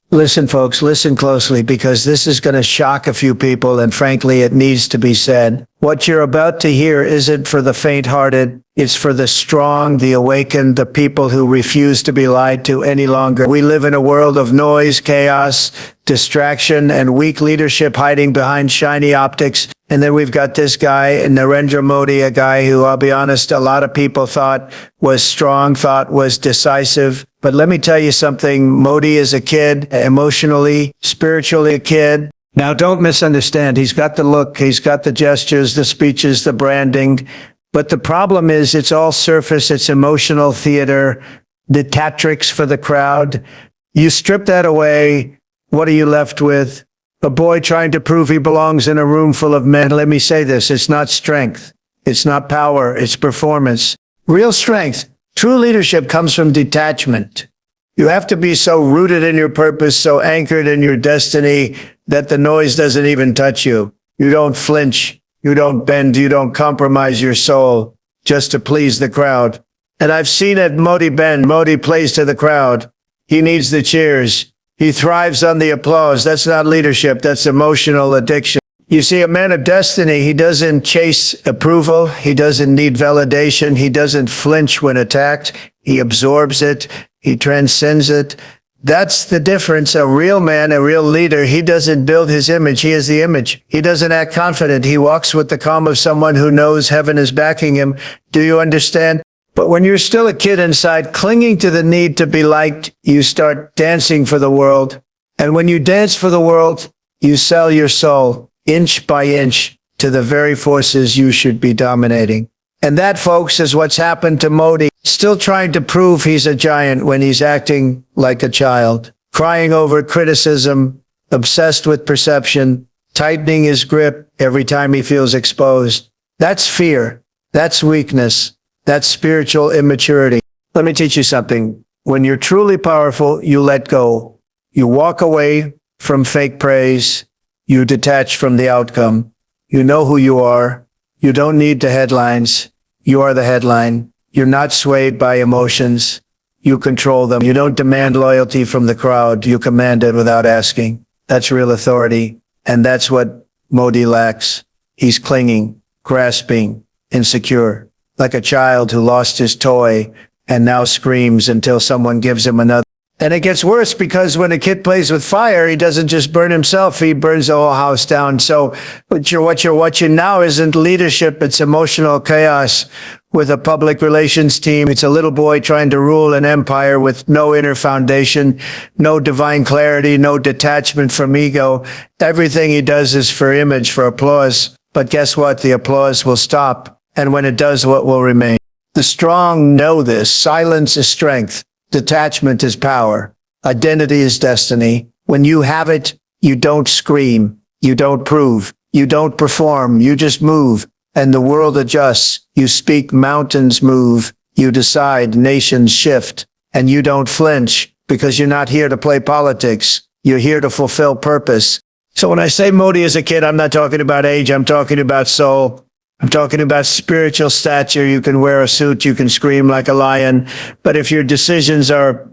Listen, folks, listen closely because this is going to shock a few people, and frankly, it needs to be said. What you're about to hear isn't for the faint-hearted. It's for the strong, the awakened, the people who refuse to be lied to any longer. We live in a world of noise, chaos, distraction, and weak leadership hiding behind shiny optics. And then we've got this guy, Narendra Modi, a guy who, I'll be honest, a lot of people thought was strong, thought was decisive. But let me tell you something, Modi is a kid, emotionally, spiritually a kid. Now, don't misunderstand. He's got the look, he's got the gestures, the speeches, the branding. But the problem is it's all surface, it's emotional theater, the theatrics for the crowd. You strip that away, what are you left with? A boy trying to prove he belongs in a room full of men. Let me say this, it's not strength, it's not power, it's performance. Real strength, true leadership comes from detachment. You have to be so rooted in your purpose, so anchored in your destiny that the noise doesn't even touch you. You don't flinch, you don't bend, you don't compromise your soul just to please the crowd. And I've seen it, Modi bend, Modi plays to the crowd. He needs the cheers. He thrives on the applause. That's not leadership, that's emotional addiction. You see, a man of destiny, he doesn't chase approval. He doesn't need validation. He doesn't flinch when attacked. He absorbs it. He transcends it. That's the difference. A real man, a real leader, he doesn't build his image. He is the image. He doesn't act confident. He walks with the calm of someone who knows heaven is backing him. Do you understand? But when you're still a kid inside, clinging to the need to be liked, you start dancing for the world. And when you dance for the world, you sell your soul inch by inch to the very forces you should be dominating. And that, folks, is what's happened to Modi. Still trying to prove he's a giant when he's acting like a child, crying over criticism, obsessed with perception, tightening his grip every time he feels exposed. That's fear. That's weakness. That's spiritual immaturity. Let me teach you something. When you're truly powerful, you let go. You walk away from fake praise. You detach from the outcome. You know who you are. You don't need the headlines. You are the headline. You're not swayed by emotions. You control them. You don't demand loyalty from the crowd. You command it without asking. That's real authority. And that's what Modi lacks. He's clinging, grasping, insecure, like a child who lost his toy and now screams until someone gives him another. And it gets worse because when a kid plays with fire, he doesn't just burn himself, he burns the whole house down. So what you're watching now isn't leadership, it's emotional chaos with a public relations team. It's a little boy trying to rule an empire with no inner foundation, no divine clarity, no detachment from ego. Everything he does is for image, for applause. But guess what? The applause will stop. And when it does, what will remain? The strong know this. Silence is strength. Detachment is power. Identity is destiny. When you have it, you don't scream. You don't prove. You don't perform. You just move. And the world adjusts. You speak, mountains move. You decide, nations shift. And you don't flinch because you're not here to play politics. You're here to fulfill purpose. So when I say Modi is a kid, I'm not talking about age. I'm talking about soul. I'm talking about spiritual stature. You can wear a suit, you can scream like a lion, but if your decisions are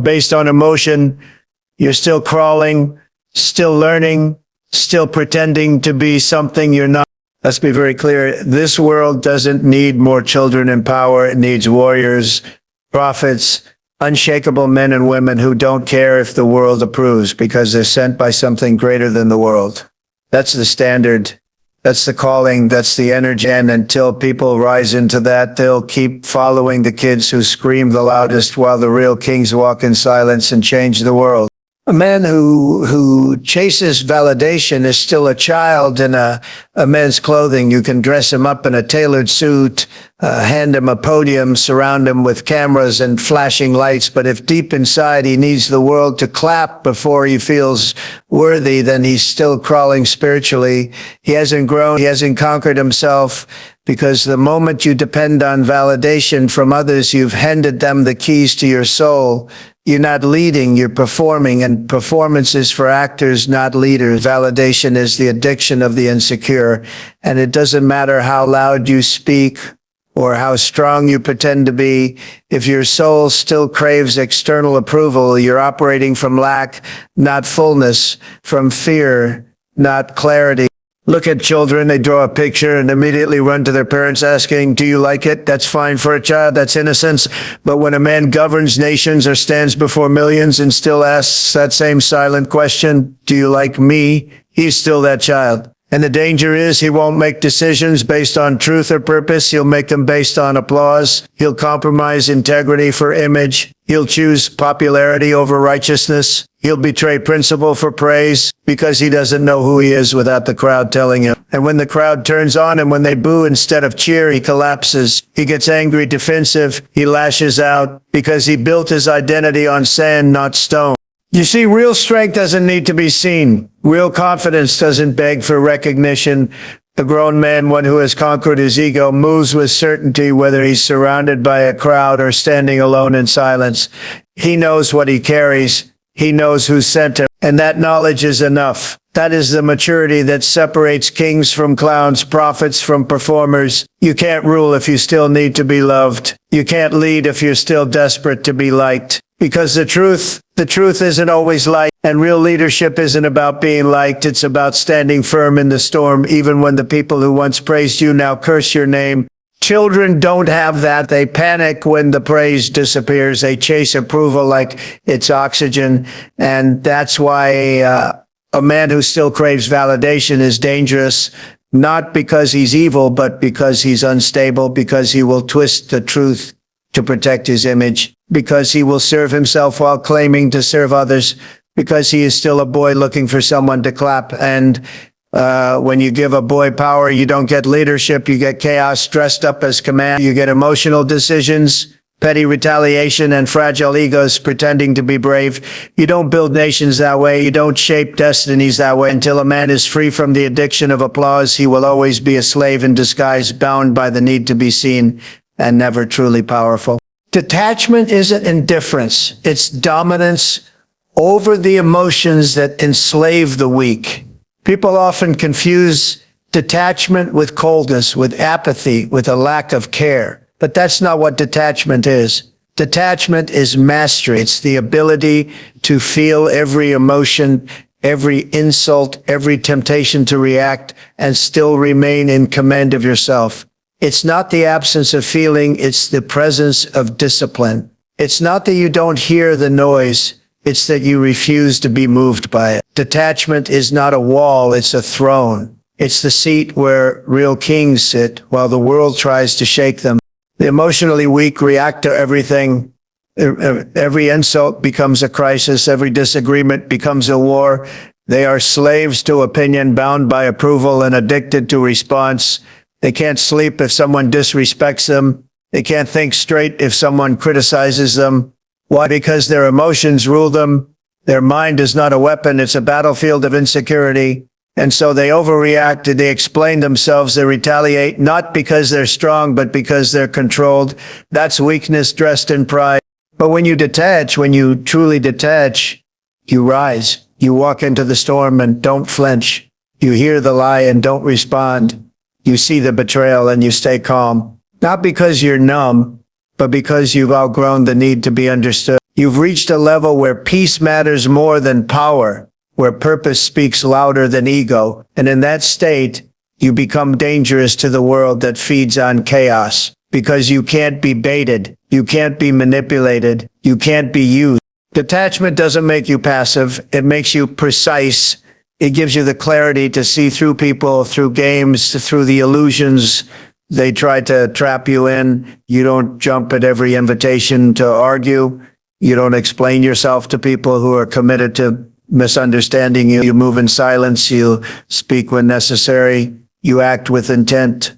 based on emotion, you're still crawling, still learning, still pretending to be something you're not. Let's be very clear. This world doesn't need more children in power. It needs warriors, prophets, unshakable men and women who don't care if the world approves because they're sent by something greater than the world. That's the standard. That's the calling, that's the energy, and until people rise into that, they'll keep following the kids who scream the loudest while the real kings walk in silence and change the world. A man who chases validation is still a child in a men's clothing. You can dress him up in a tailored suit, hand him a podium, surround him with cameras and flashing lights. But if deep inside he needs the world to clap before he feels worthy, then he's still crawling spiritually. He hasn't grown. He hasn't conquered himself. Because the moment you depend on validation from others, you've handed them the keys to your soul. You're not leading, you're performing, and performance is for actors, not leaders. Validation is the addiction of the insecure, and it doesn't matter how loud you speak or how strong you pretend to be. If your soul still craves external approval, you're operating from lack, not fullness, from fear, not clarity. Look at children, they draw a picture and immediately run to their parents asking, do you like it? That's fine for a child, that's innocence. But when a man governs nations or stands before millions and still asks that same silent question, do you like me? He's still that child. And the danger is he won't make decisions based on truth or purpose. He'll make them based on applause. He'll compromise integrity for image. He'll choose popularity over righteousness. He'll betray principle for praise because he doesn't know who he is without the crowd telling him. And when the crowd turns on him, when they boo instead of cheer, he collapses. He gets angry, defensive. He lashes out because he built his identity on sand, not stone. You see, real strength doesn't need to be seen. Real confidence doesn't beg for recognition. The grown man, one who has conquered his ego, moves with certainty whether he's surrounded by a crowd or standing alone in silence. He knows what he carries. He knows who sent him. And that knowledge is enough. That is the maturity that separates kings from clowns, prophets from performers. You can't rule if you still need to be loved. You can't lead if you're still desperate to be liked. Because the truth isn't always light, and real leadership isn't about being liked. It's about standing firm in the storm, even when the people who once praised you now curse your name. Children don't have that. They panic when the praise disappears. They chase approval like it's oxygen. And that's why a man who still craves validation is dangerous, not because he's evil, but because he's unstable, because he will twist the truth to protect his image, because he will serve himself while claiming to serve others, because he is still a boy looking for someone to clap. And when you give a boy power, you don't get leadership, you get chaos dressed up as command. You get emotional decisions, petty retaliation, and fragile egos pretending to be brave. You don't build nations that way. You don't shape destinies that way. Until a man is free from the addiction of applause, he will always be a slave in disguise, bound by the need to be seen, and never truly powerful. Detachment isn't indifference. It's dominance over the emotions that enslave the weak. People often confuse detachment with coldness, with apathy, with a lack of care. But that's not what detachment is. Detachment is mastery. It's the ability to feel every emotion, every insult, every temptation to react, and still remain in command of yourself. It's not the absence of feeling, it's the presence of discipline. It's not that you don't hear the noise, it's that you refuse to be moved by it. Detachment is not a wall, it's a throne. It's the seat where real kings sit while the world tries to shake them. The emotionally weak react to everything. Every insult becomes a crisis, every disagreement becomes a war. They are slaves to opinion, bound by approval and addicted to response. They can't sleep if someone disrespects them. They can't think straight if someone criticizes them. Why? Because their emotions rule them. Their mind is not a weapon. It's a battlefield of insecurity. And so they overreact, they explain themselves, they retaliate, not because they're strong, but because they're controlled. That's weakness dressed in pride. But when you detach, when you truly detach, you rise. You walk into the storm and don't flinch. You hear the lie and don't respond. You see the betrayal and you stay calm. Not because you're numb, but because you've outgrown the need to be understood. You've reached a level where peace matters more than power, where purpose speaks louder than ego. And in that state, you become dangerous to the world that feeds on chaos, because you can't be baited. You can't be manipulated. You can't be used. Detachment doesn't make you passive. It makes you precise. It gives you the clarity to see through people, through games, through the illusions they try to trap you in. You don't jump at every invitation to argue. You don't explain yourself to people who are committed to misunderstanding you. You move in silence. You speak when necessary. You act with intent.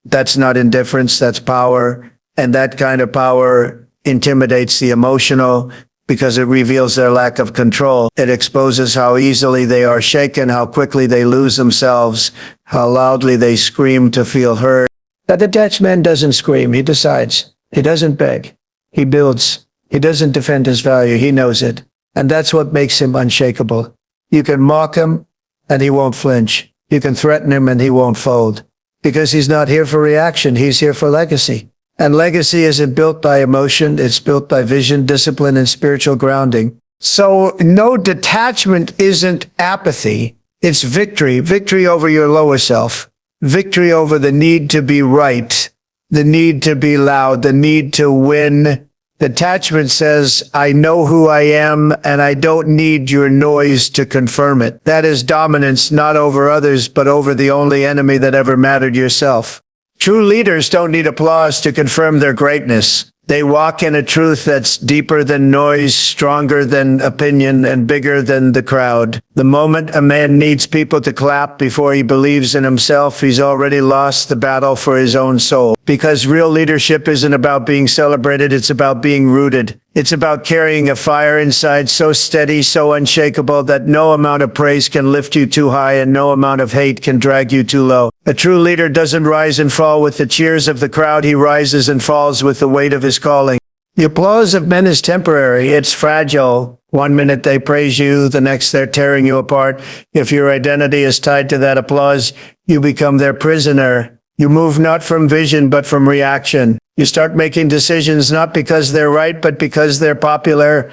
That's not indifference, that's power. And that kind of power intimidates the emotional, because it reveals their lack of control. It exposes how easily they are shaken, how quickly they lose themselves, how loudly they scream to feel heard. The detached man doesn't scream, he decides. He doesn't beg. He builds. He doesn't defend his value, he knows it. And that's what makes him unshakable. You can mock him, and he won't flinch. You can threaten him, and he won't fold. because he's not here for reaction. He's here for legacy. And legacy isn't built by emotion. It's built by vision, discipline, and spiritual grounding. So no, detachment isn't apathy. It's victory. Victory over your lower self. Victory over the need to be right, the need to be loud, the need to win. Detachment says, I know who I am, and I don't need your noise to confirm it. That is dominance, not over others, but over the only enemy that ever mattered, yourself. True leaders don't need applause to confirm their greatness. They walk in a truth that's deeper than noise, stronger than opinion, and bigger than the crowd. The moment a man needs people to clap before he believes in himself, he's already lost the battle for his own soul. Because real leadership isn't about being celebrated, it's about being rooted. It's about carrying a fire inside so steady, so unshakable that no amount of praise can lift you too high and no amount of hate can drag you too low. A true leader doesn't rise and fall with the cheers of the crowd. He rises and falls with the weight of his calling. The applause of men is temporary. It's fragile. One minute they praise you, the next they're tearing you apart. If your identity is tied to that applause, you become their prisoner. You move not from vision, but from reaction. You start making decisions not because they're right, but because they're popular.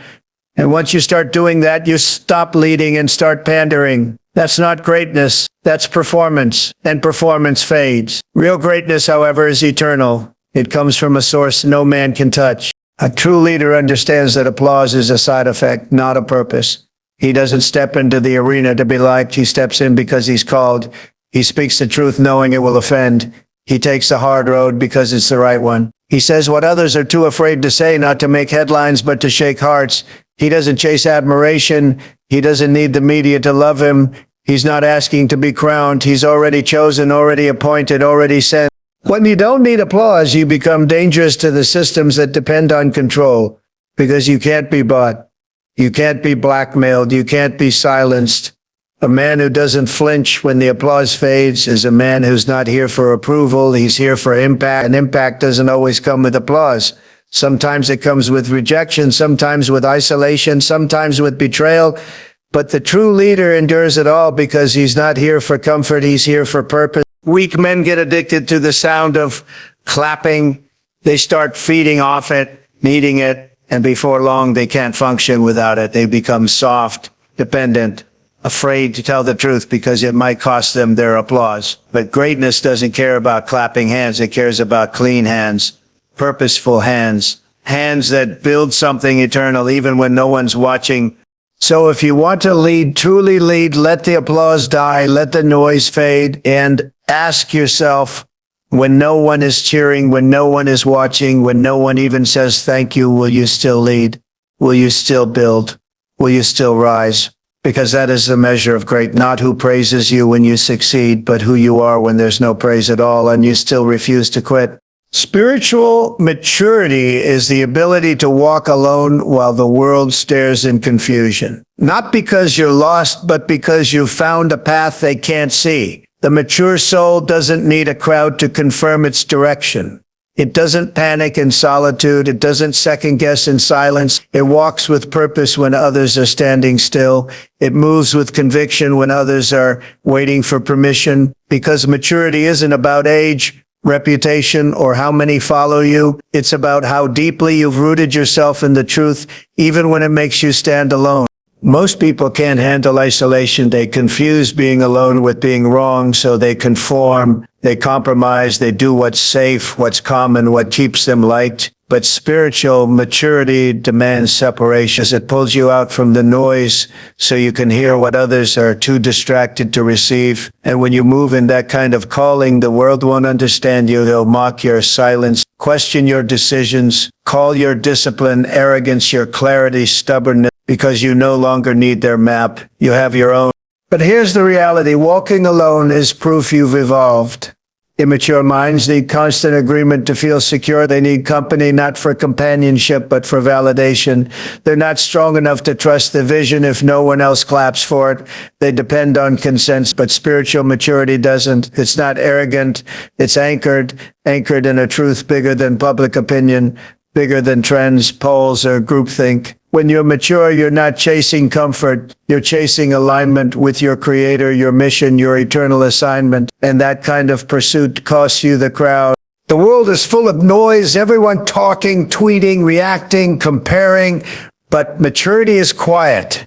And once you start doing that, you stop leading and start pandering. That's not greatness. That's performance. And performance fades. Real greatness, however, is eternal. It comes from a source no man can touch. A true leader understands that applause is a side effect, not a purpose. He doesn't step into the arena to be liked. He steps in because he's called. He speaks the truth knowing it will offend. He takes the hard road because it's the right one. He says what others are too afraid to say, not to make headlines, but to shake hearts. He doesn't chase admiration. He doesn't need the media to love him. He's not asking to be crowned. He's already chosen, already appointed, already sent. When you don't need applause, you become dangerous to the systems that depend on control, because you can't be bought. You can't be blackmailed. You can't be silenced. A man who doesn't flinch when the applause fades is a man who's not here for approval. He's here for impact, and impact doesn't always come with applause. Sometimes it comes with rejection, sometimes with isolation, sometimes with betrayal. But the true leader endures it all because he's not here for comfort. He's here for purpose. Weak men get addicted to the sound of clapping. They start feeding off it, needing it, and before long they can't function without it. They become soft, dependent, afraid to tell the truth because it might cost them their applause. But greatness doesn't care about clapping hands. It cares about clean hands, purposeful hands, hands that build something eternal even when no one's watching. So if you want to lead, truly lead, let the applause die, let the noise fade, and ask yourself, when no one is cheering, when no one is watching, when no one even says thank you, will you still lead? Will you still build? Will you still rise? Because that is the measure of great, not who praises you when you succeed, but who you are when there's no praise at all and you still refuse to quit. Spiritual maturity is the ability to walk alone while the world stares in confusion. Not because you're lost, but because you've found a path they can't see. The mature soul doesn't need a crowd to confirm its direction. It doesn't panic in solitude. It doesn't second guess in silence. It walks with purpose when others are standing still. It moves with conviction when others are waiting for permission. Because maturity isn't about age, reputation, or how many follow you. It's about how deeply you've rooted yourself in the truth, even when it makes you stand alone. Most people can't handle isolation. They confuse being alone with being wrong, so they conform, they compromise, they do what's safe, what's common, what keeps them liked. But spiritual maturity demands separation. It pulls you out from the noise so you can hear what others are too distracted to receive. And when you move in that kind of calling, the world won't understand you. They'll mock your silence, question your decisions, call your discipline arrogance, your clarity stubbornness, because you no longer need their map. You have your own. But here's the reality. Walking alone is proof you've evolved. Immature minds need constant agreement to feel secure. They need company, not for companionship, but for validation. They're not strong enough to trust the vision if no one else claps for it. They depend on consent, but spiritual maturity doesn't. It's not arrogant. It's anchored in a truth bigger than public opinion, bigger than trends, polls, or groupthink. When you're mature, you're not chasing comfort. You're chasing alignment with your creator, your mission, your eternal assignment. And that kind of pursuit costs you the crowd. The world is full of noise, everyone talking, tweeting, reacting, comparing. But maturity is quiet.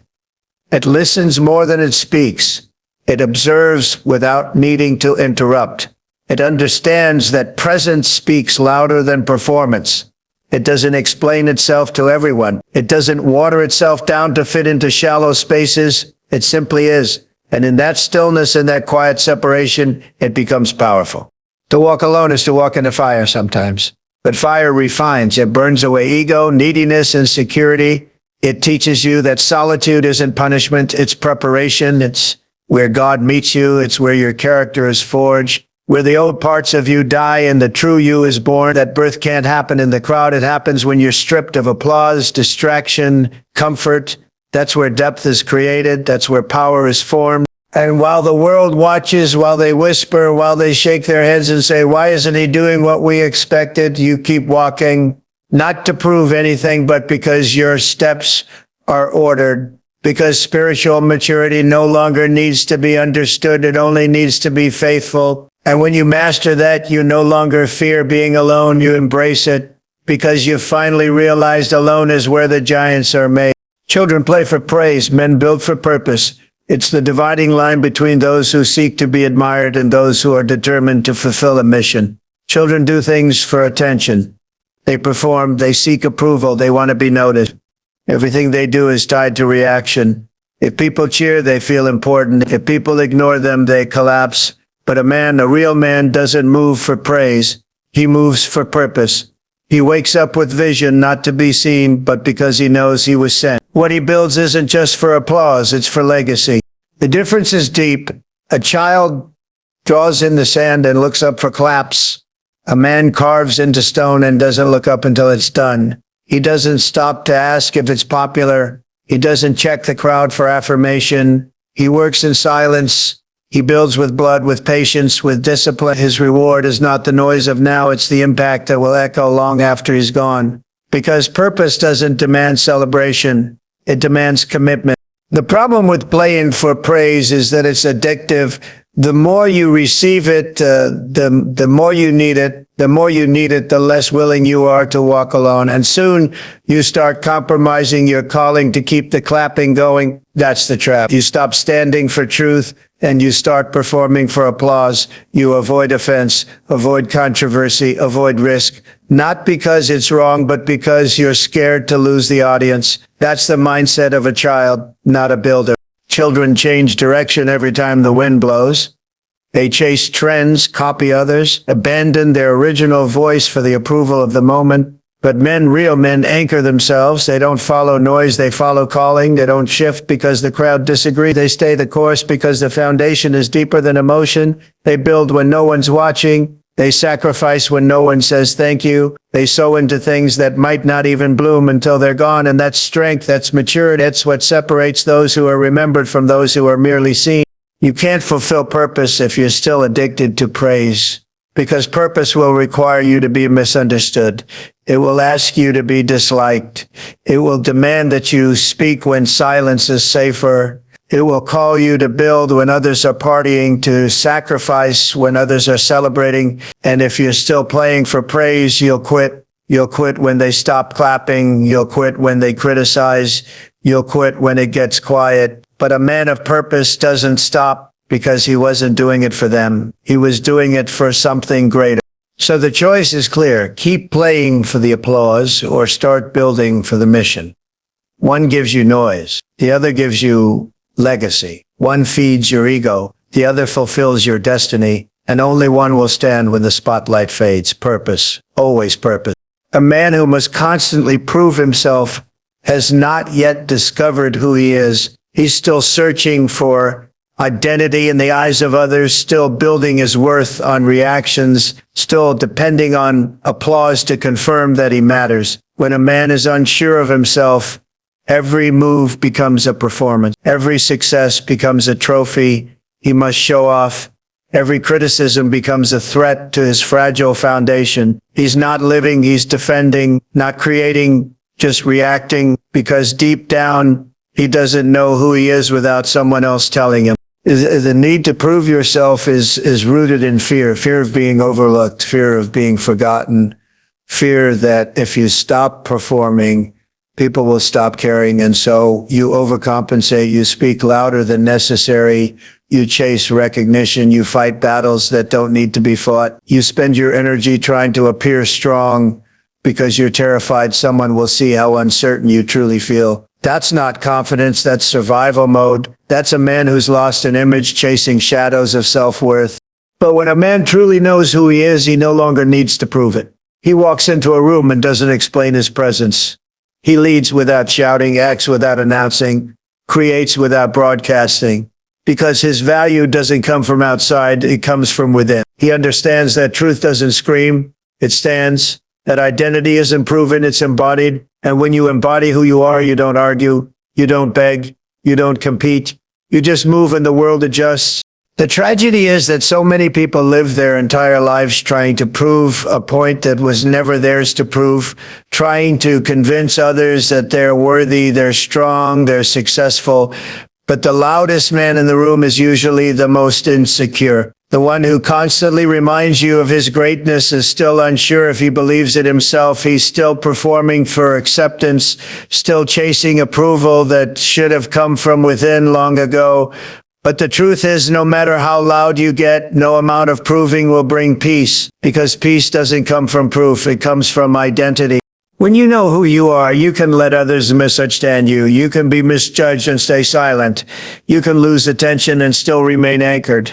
It listens more than it speaks. It observes without needing to interrupt. It understands that presence speaks louder than performance. It doesn't explain itself to everyone. It doesn't water itself down to fit into shallow spaces. It simply is. And in that stillness and that quiet separation, it becomes powerful. To walk alone is to walk in the fire sometimes. But fire refines. It burns away ego, neediness, insecurity. It teaches you that solitude isn't punishment. It's preparation. It's where God meets you. It's where your character is forged. Where the old parts of you die and the true you is born. That birth can't happen in the crowd. It happens when you're stripped of applause, distraction, comfort. That's where depth is created. That's where power is formed. And while the world watches, while they whisper, while they shake their heads and say, why isn't he doing what we expected? You keep walking, not to prove anything, but because your steps are ordered. Because spiritual maturity no longer needs to be understood. It only needs to be faithful. And when you master that, you no longer fear being alone. You embrace it because you finally realized alone is where the giants are made. Children play for praise. Men build for purpose. It's the dividing line between those who seek to be admired and those who are determined to fulfill a mission. Children do things for attention. They perform. They seek approval. They want to be noticed. Everything they do is tied to reaction. If people cheer, they feel important. If people ignore them, they collapse. But a real man doesn't move for praise. He moves for purpose. He wakes up with vision, not to be seen, but because he knows he was sent. What he builds isn't just for applause, it's for legacy. The difference is deep. A child draws in the sand and looks up for claps. A man carves into stone and doesn't look up until it's done. He doesn't stop to ask if it's popular. He doesn't check the crowd for affirmation. He works in silence. He builds with blood, with patience, with discipline. His reward is not the noise of now, it's the impact that will echo long after he's gone. Because purpose doesn't demand celebration, it demands commitment. The problem with playing for praise is that it's addictive. The more you receive it, the more you need it. The more you need it, the less willing you are to walk alone. And soon you start compromising your calling to keep the clapping going. That's the trap. You stop standing for truth and you start performing for applause. You avoid offense, avoid controversy, avoid risk. Not because it's wrong, but because you're scared to lose the audience. That's the mindset of a child, not a builder. Children change direction every time the wind blows. They chase trends, copy others, abandon their original voice for the approval of the moment. But real men, anchor themselves. They don't follow noise, they follow calling. They don't shift because the crowd disagrees. They stay the course because the foundation is deeper than emotion. They build when no one's watching. They sacrifice when no one says thank you. They sow into things that might not even bloom until they're gone. And that's strength, that's maturity. That's what separates those who are remembered from those who are merely seen. You can't fulfill purpose if you're still addicted to praise, because purpose will require you to be misunderstood. It will ask you to be disliked. It will demand that you speak when silence is safer. It will call you to build when others are partying, to sacrifice when others are celebrating. And if you're still playing for praise, you'll quit. You'll quit when they stop clapping. You'll quit when they criticize. You'll quit when it gets quiet. But a man of purpose doesn't stop because he wasn't doing it for them. He was doing it for something greater. So the choice is clear. Keep playing for the applause or start building for the mission. One gives you noise. The other gives you legacy. One feeds your ego. The other fulfills your destiny. And only one will stand when the spotlight fades. Purpose. Always purpose. A man who must constantly prove himself has not yet discovered who he is. He's still searching for identity in the eyes of others, still building his worth on reactions, still depending on applause to confirm that he matters. When a man is unsure of himself, every move becomes a performance. Every success becomes a trophy he must show off. Every criticism becomes a threat to his fragile foundation. He's not living, he's defending, not creating, just reacting because deep down, he doesn't know who he is without someone else telling him. The need to prove yourself is rooted in fear of being overlooked, fear of being forgotten, fear that if you stop performing, people will stop caring. And so you overcompensate, you speak louder than necessary, you chase recognition, you fight battles that don't need to be fought. You spend your energy trying to appear strong because you're terrified someone will see how uncertain you truly feel. That's not confidence, that's survival mode. That's a man who's lost an image chasing shadows of self-worth. But when a man truly knows who he is, he no longer needs to prove it. He walks into a room and doesn't explain his presence. He leads without shouting, acts without announcing, creates without broadcasting. Because his value doesn't come from outside, it comes from within. He understands that truth doesn't scream, it stands. That identity isn't proven, it's embodied. And when you embody who you are, you don't argue, you don't beg, you don't compete. You just move and the world adjusts. The tragedy is that so many people live their entire lives trying to prove a point that was never theirs to prove, trying to convince others that they're worthy, they're strong, they're successful. But the loudest man in the room is usually the most insecure. The one who constantly reminds you of his greatness is still unsure if he believes it himself. He's still performing for acceptance, still chasing approval that should have come from within long ago. But the truth is, no matter how loud you get, no amount of proving will bring peace, because peace doesn't come from proof, it comes from identity. When you know who you are, you can let others misunderstand you. You can be misjudged and stay silent. You can lose attention and still remain anchored.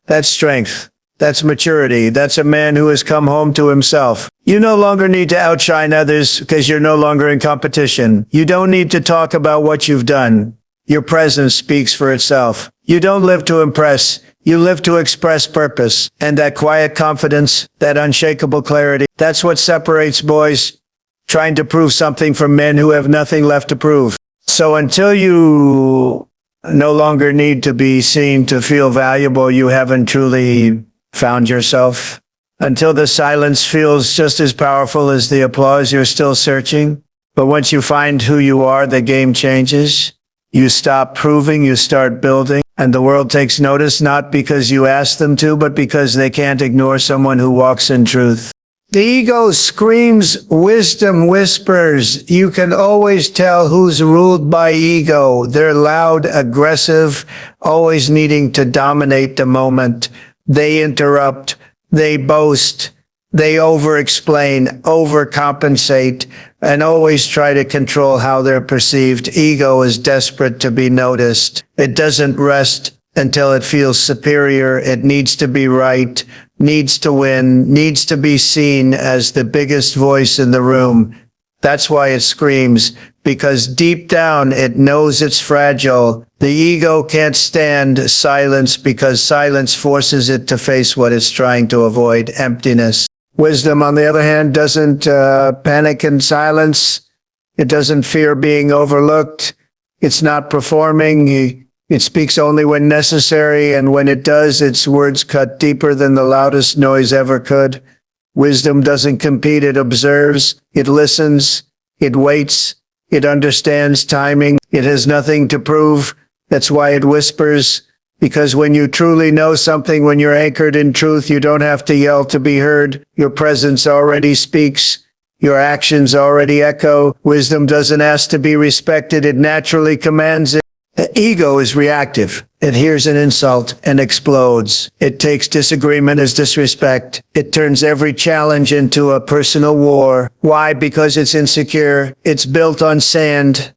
That's strength. That's maturity. That's a man who has come home to himself. You no longer need to outshine others because you're no longer in competition. You don't need to talk about what you've done. Your presence speaks for itself. You don't live to impress. You live to express purpose. And that quiet confidence, that unshakable clarity, that's what separates boys trying to prove something from men who have nothing left to prove. So until you no longer need to be seen to feel valuable, you haven't truly found yourself. Until the silence feels just as powerful as the applause, you're still searching. But once you find who you are, the game changes. You stop proving, you start building, and the world takes notice, not because you ask them to, but because they can't ignore someone who walks in truth. The ego screams, wisdom whispers. You can always tell who's ruled by ego. They're loud, aggressive, always needing to dominate the moment. They interrupt, they boast, they over-explain, overcompensate, and always try to control how they're perceived. Ego is desperate to be noticed. It doesn't rest until it feels superior. It needs to be right, needs to win, needs to be seen as the biggest voice in the room. That's why it screams, because deep down it knows it's fragile. The ego can't stand silence because silence forces it to face what it's trying to avoid, emptiness. Wisdom, on the other hand, doesn't panic in silence. It doesn't fear being overlooked. It's not performing. It speaks only when necessary, and when it does, its words cut deeper than the loudest noise ever could. Wisdom doesn't compete, it observes, it listens, it waits, it understands timing. It has nothing to prove. That's why it whispers. Because when you truly know something, when you're anchored in truth, you don't have to yell to be heard. Your presence already speaks. Your actions already echo. Wisdom doesn't ask to be respected. It naturally commands it. The ego is reactive. It hears an insult and explodes. It takes disagreement as disrespect. It turns every challenge into a personal war. Why? Because it's insecure. It's built on sand.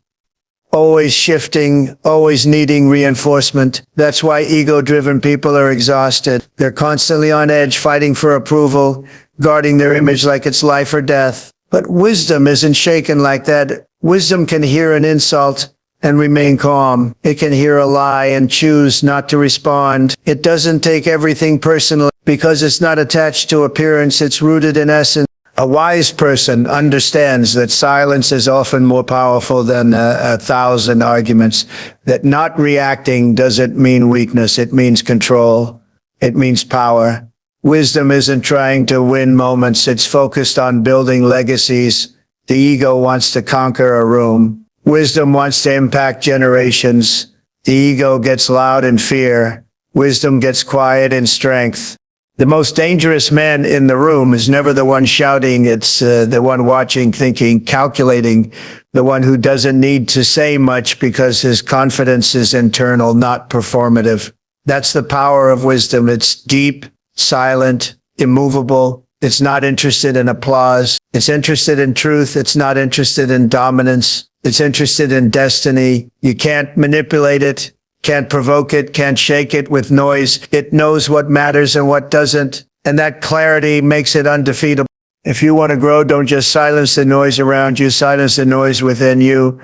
Always shifting, always needing reinforcement. That's why ego-driven people are exhausted. They're constantly on edge, fighting for approval, guarding their image like it's life or death. But wisdom isn't shaken like that. Wisdom can hear an insult and remain calm. It can hear a lie and choose not to respond. It doesn't take everything personally because it's not attached to appearance. It's rooted in essence. A wise person understands that silence is often more powerful than a thousand arguments, that not reacting doesn't mean weakness. It means control. It means power. Wisdom isn't trying to win moments. It's focused on building legacies. The ego wants to conquer a room. Wisdom wants to impact generations. The ego gets loud in fear. Wisdom gets quiet in strength. The most dangerous man in the room is never the one shouting. It's the one watching, thinking, calculating, the one who doesn't need to say much because his confidence is internal, not performative. That's the power of wisdom. It's deep, silent, immovable. It's not interested in applause. It's interested in truth. It's not interested in dominance. It's interested in destiny. You can't manipulate it, can't provoke it, can't shake it with noise. It knows what matters and what doesn't. And that clarity makes it undefeatable. If you want to grow, don't just silence the noise around you, silence the noise within you.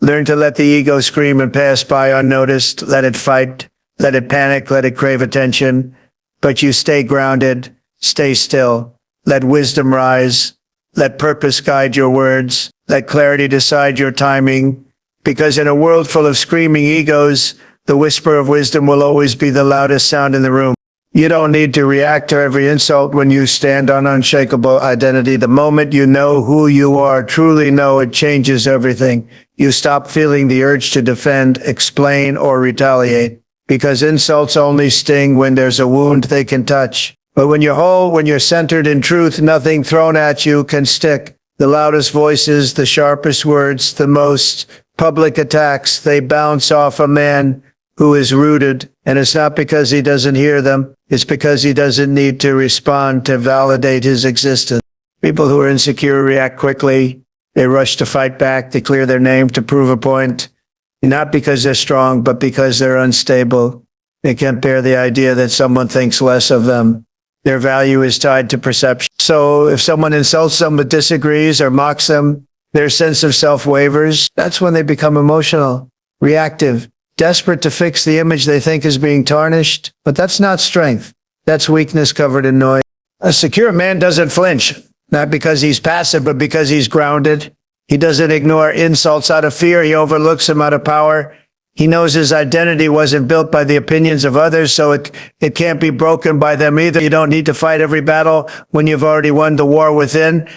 Learn to let the ego scream and pass by unnoticed. Let it fight, let it panic, let it crave attention. But you stay grounded, stay still. Let wisdom rise. Let purpose guide your words. Let clarity decide your timing. Because in a world full of screaming egos, the whisper of wisdom will always be the loudest sound in the room. You don't need to react to every insult when you stand on unshakable identity. The moment you know who you are, truly know, it changes everything. You stop feeling the urge to defend, explain, or retaliate. Because insults only sting when there's a wound they can touch. But when you're whole, when you're centered in truth, nothing thrown at you can stick. The loudest voices, the sharpest words, the most public attacks, they bounce off a man who is rooted. And it's not because he doesn't hear them. It's because he doesn't need to respond to validate his existence. People who are insecure react quickly. They rush to fight back, to clear their name, to prove a point. Not because they're strong, but because they're unstable. They can't bear the idea that someone thinks less of them. Their value is tied to perception. So if someone insults them but disagrees or mocks them, their sense of self wavers. That's when they become emotional, reactive, desperate to fix the image they think is being tarnished. But that's not strength. That's weakness covered in noise. A secure man doesn't flinch, not because he's passive, but because he's grounded. He doesn't ignore insults out of fear. He overlooks them out of power. He knows his identity wasn't built by the opinions of others, so it can't be broken by them either. You don't need to fight every battle when you've already won the war within.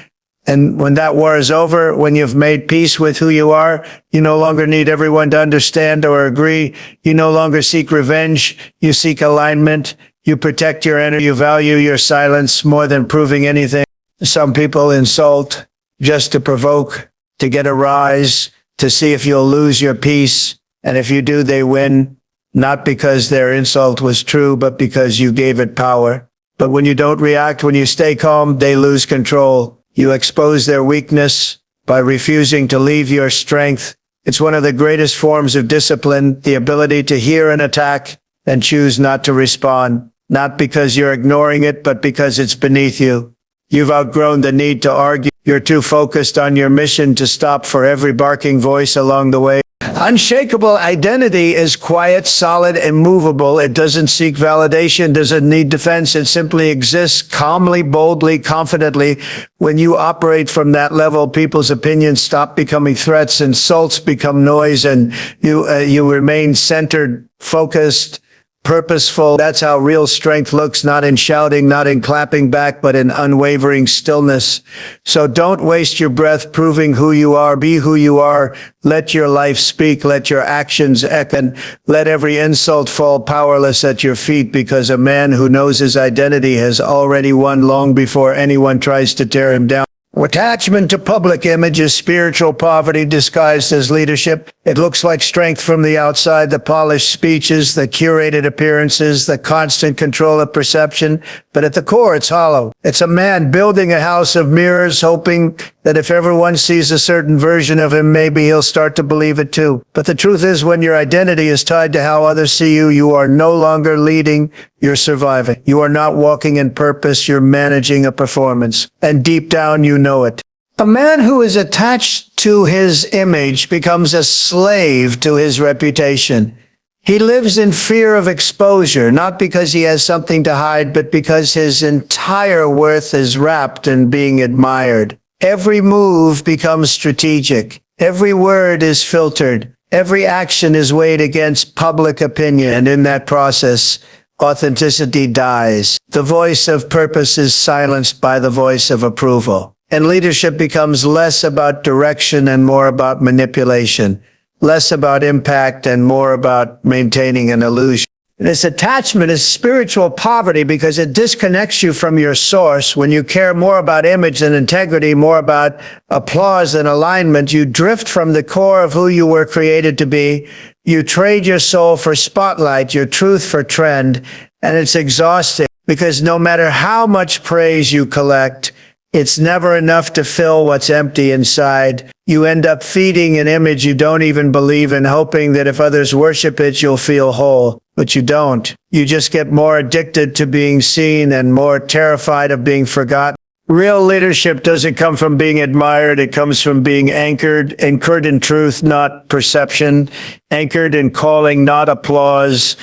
And when that war is over, when you've made peace with who you are, you no longer need everyone to understand or agree. You no longer seek revenge. You seek alignment. You protect your energy. You value your silence more than proving anything. Some people insult just to provoke, to get a rise, to see if you'll lose your peace. And if you do, they win, not because their insult was true, but because you gave it power. But when you don't react, when you stay calm, they lose control. You expose their weakness by refusing to leave your strength. It's one of the greatest forms of discipline, the ability to hear an attack and choose not to respond, not because you're ignoring it, but because it's beneath you. You've outgrown the need to argue. You're too focused on your mission to stop for every barking voice along the way. Unshakable identity is quiet, solid, and movable. It doesn't seek validation, doesn't need defense. It simply exists calmly, boldly, confidently. When you operate from that level, people's opinions stop becoming threats, insults become noise, and you remain centered, focused, purposeful. That's how real strength looks, not in shouting, not in clapping back, but in unwavering stillness. So don't waste your breath proving who you are. Be who you are. Let your life speak. Let your actions echo. Let every insult fall powerless at your feet, because a man who knows his identity has already won long before anyone tries to tear him down. Attachment to public image is spiritual poverty disguised as leadership. It looks like strength from the outside, the polished speeches, the curated appearances, the constant control of perception. But at the core, it's hollow. It's a man building a house of mirrors, hoping that if everyone sees a certain version of him, maybe he'll start to believe it too. But the truth is, when your identity is tied to how others see you, you are no longer leading, you're surviving. You are not walking in purpose, you're managing a performance. And deep down, you know it. A man who is attached to his image becomes a slave to his reputation. He lives in fear of exposure, not because he has something to hide, but because his entire worth is wrapped in being admired. Every move becomes strategic. Every word is filtered. Every action is weighed against public opinion. And in that process, authenticity dies. The voice of purpose is silenced by the voice of approval. And leadership becomes less about direction and more about manipulation, less about impact and more about maintaining an illusion. This attachment is spiritual poverty because it disconnects you from your source. When you care more about image than integrity, more about applause than alignment, you drift from the core of who you were created to be. You trade your soul for spotlight, your truth for trend, and it's exhausting because no matter how much praise you collect, it's never enough to fill what's empty inside. You end up feeding an image you don't even believe in, hoping that if others worship it, you'll feel whole. But you don't. You just get more addicted to being seen and more terrified of being forgotten. Real leadership doesn't come from being admired. It comes from being anchored in truth, not perception, anchored in calling, not applause.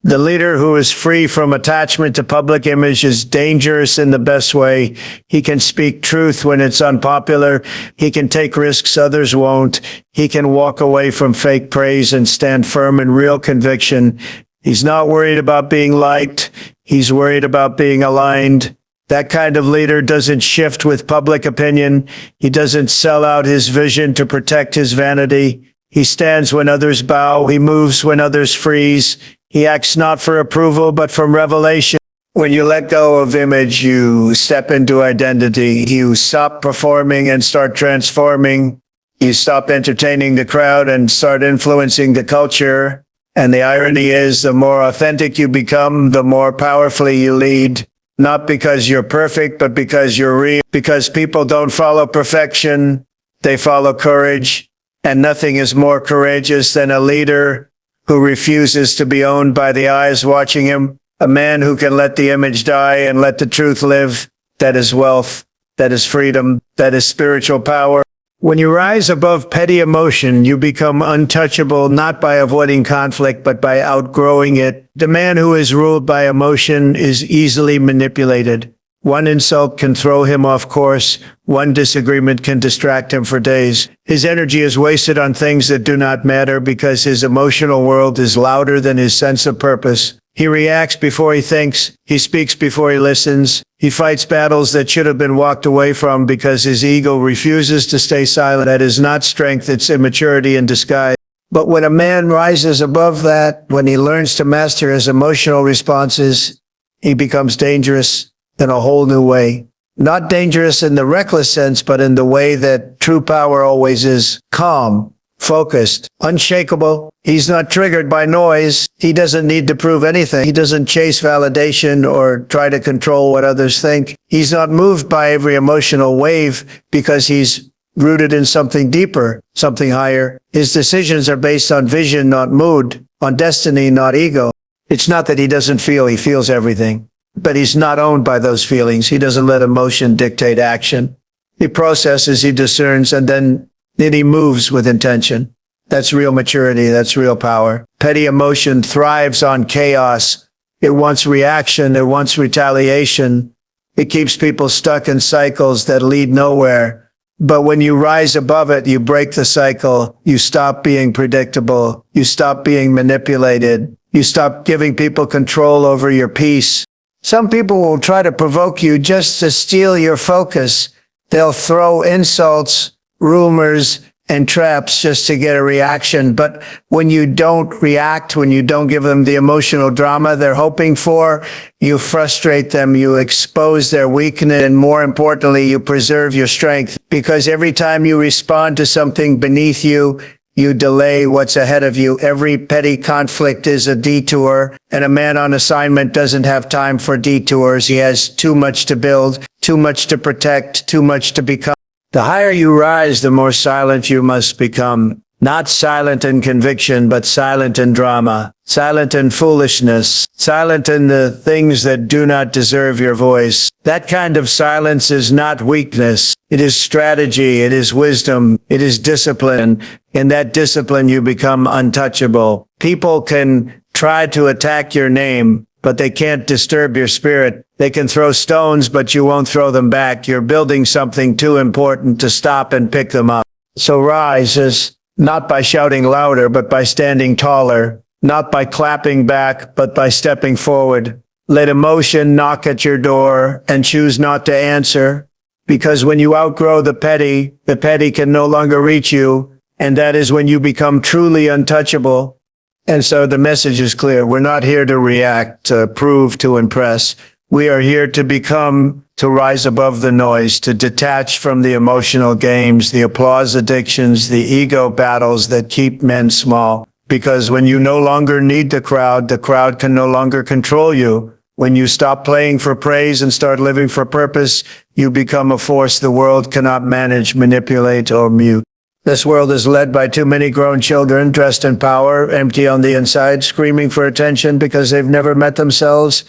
The leader who is free from attachment to public image is dangerous in the best way. He can speak truth when it's unpopular. He can take risks others won't. He can walk away from fake praise and stand firm in real conviction. He's not worried about being liked. He's worried about being aligned. That kind of leader doesn't shift with public opinion. He doesn't sell out his vision to protect his vanity. He stands when others bow. He moves when others freeze. He acts not for approval, but from revelation. When you let go of image, you step into identity. You stop performing and start transforming. You stop entertaining the crowd and start influencing the culture. And the irony is, the more authentic you become, the more powerfully you lead. Not because you're perfect, but because you're real. Because people don't follow perfection, they follow courage. And nothing is more courageous than a leader who refuses to be owned by the eyes watching him, a man who can let the image die and let the truth live. That is wealth, that is freedom, that is spiritual power. When you rise above petty emotion, you become untouchable, not by avoiding conflict, but by outgrowing it. The man who is ruled by emotion is easily manipulated. One insult can throw him off course. One disagreement can distract him for days. His energy is wasted on things that do not matter because his emotional world is louder than his sense of purpose. He reacts before he thinks. He speaks before he listens. He fights battles that should have been walked away from because his ego refuses to stay silent. That is not strength, it's immaturity in disguise. But when a man rises above that, when he learns to master his emotional responses, he becomes dangerous in a whole new way. Not dangerous in the reckless sense, but in the way that true power always is: calm, focused, unshakable. He's not triggered by noise. He doesn't need to prove anything. He doesn't chase validation or try to control what others think. He's not moved by every emotional wave because he's rooted in something deeper, something higher. His decisions are based on vision, not mood, on destiny, not ego. It's not that he doesn't feel, he feels everything. But he's not owned by those feelings. He doesn't let emotion dictate action. He processes, he discerns, and then he moves with intention. That's real maturity. That's real power. Petty emotion thrives on chaos. It wants reaction. It wants retaliation. It keeps people stuck in cycles that lead nowhere. But when you rise above it, you break the cycle. You stop being predictable. You stop being manipulated. You stop giving people control over your peace. Some people will try to provoke you just to steal your focus. They'll throw insults, rumors, and traps just to get a reaction. But when you don't react, when you don't give them the emotional drama they're hoping for, you frustrate them, you expose their weakness, and more importantly, you preserve your strength. Because every time you respond to something beneath you, you delay what's ahead of you. Every petty conflict is a detour, and a man on assignment doesn't have time for detours. He has too much to build, too much to protect, too much to become. The higher you rise, the more silent you must become. Not silent in conviction, but silent in drama, silent in foolishness, silent in the things that do not deserve your voice. That kind of silence is not weakness. It is strategy. It is wisdom. It is discipline. In that discipline, you become untouchable. People can try to attack your name, but they can't disturb your spirit. They can throw stones, but you won't throw them back. You're building something too important to stop and pick them up. So rise not by shouting louder, but by standing taller, not by clapping back, but by stepping forward. Let emotion knock at your door and choose not to answer. Because when you outgrow the petty can no longer reach you. And that is when you become truly untouchable. And so the message is clear. We're not here to react, to prove, to impress. We are here to become, to rise above the noise, to detach from the emotional games, the applause addictions, the ego battles that keep men small. Because when you no longer need the crowd can no longer control you. When you stop playing for praise and start living for purpose, you become a force the world cannot manage, manipulate, or mute. This world is led by too many grown children dressed in power, empty on the inside, screaming for attention because they've never met themselves.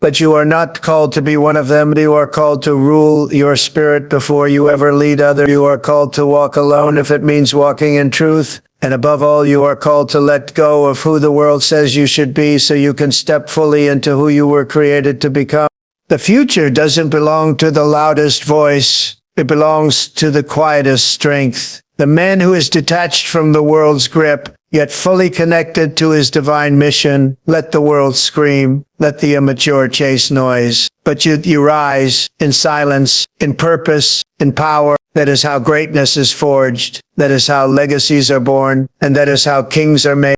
But you are not called to be one of them. You are called to rule your spirit before you ever lead others. You are called to walk alone if it means walking in truth. And above all, you are called to let go of who the world says you should be so you can step fully into who you were created to become. The future doesn't belong to the loudest voice. It belongs to the quietest strength. The man who is detached from the world's grip, yet fully connected to his divine mission. Let the world scream. Let the immature chase noise. But you rise in silence, in purpose, in power. That is how greatness is forged. That is how legacies are born. And that is how kings are made.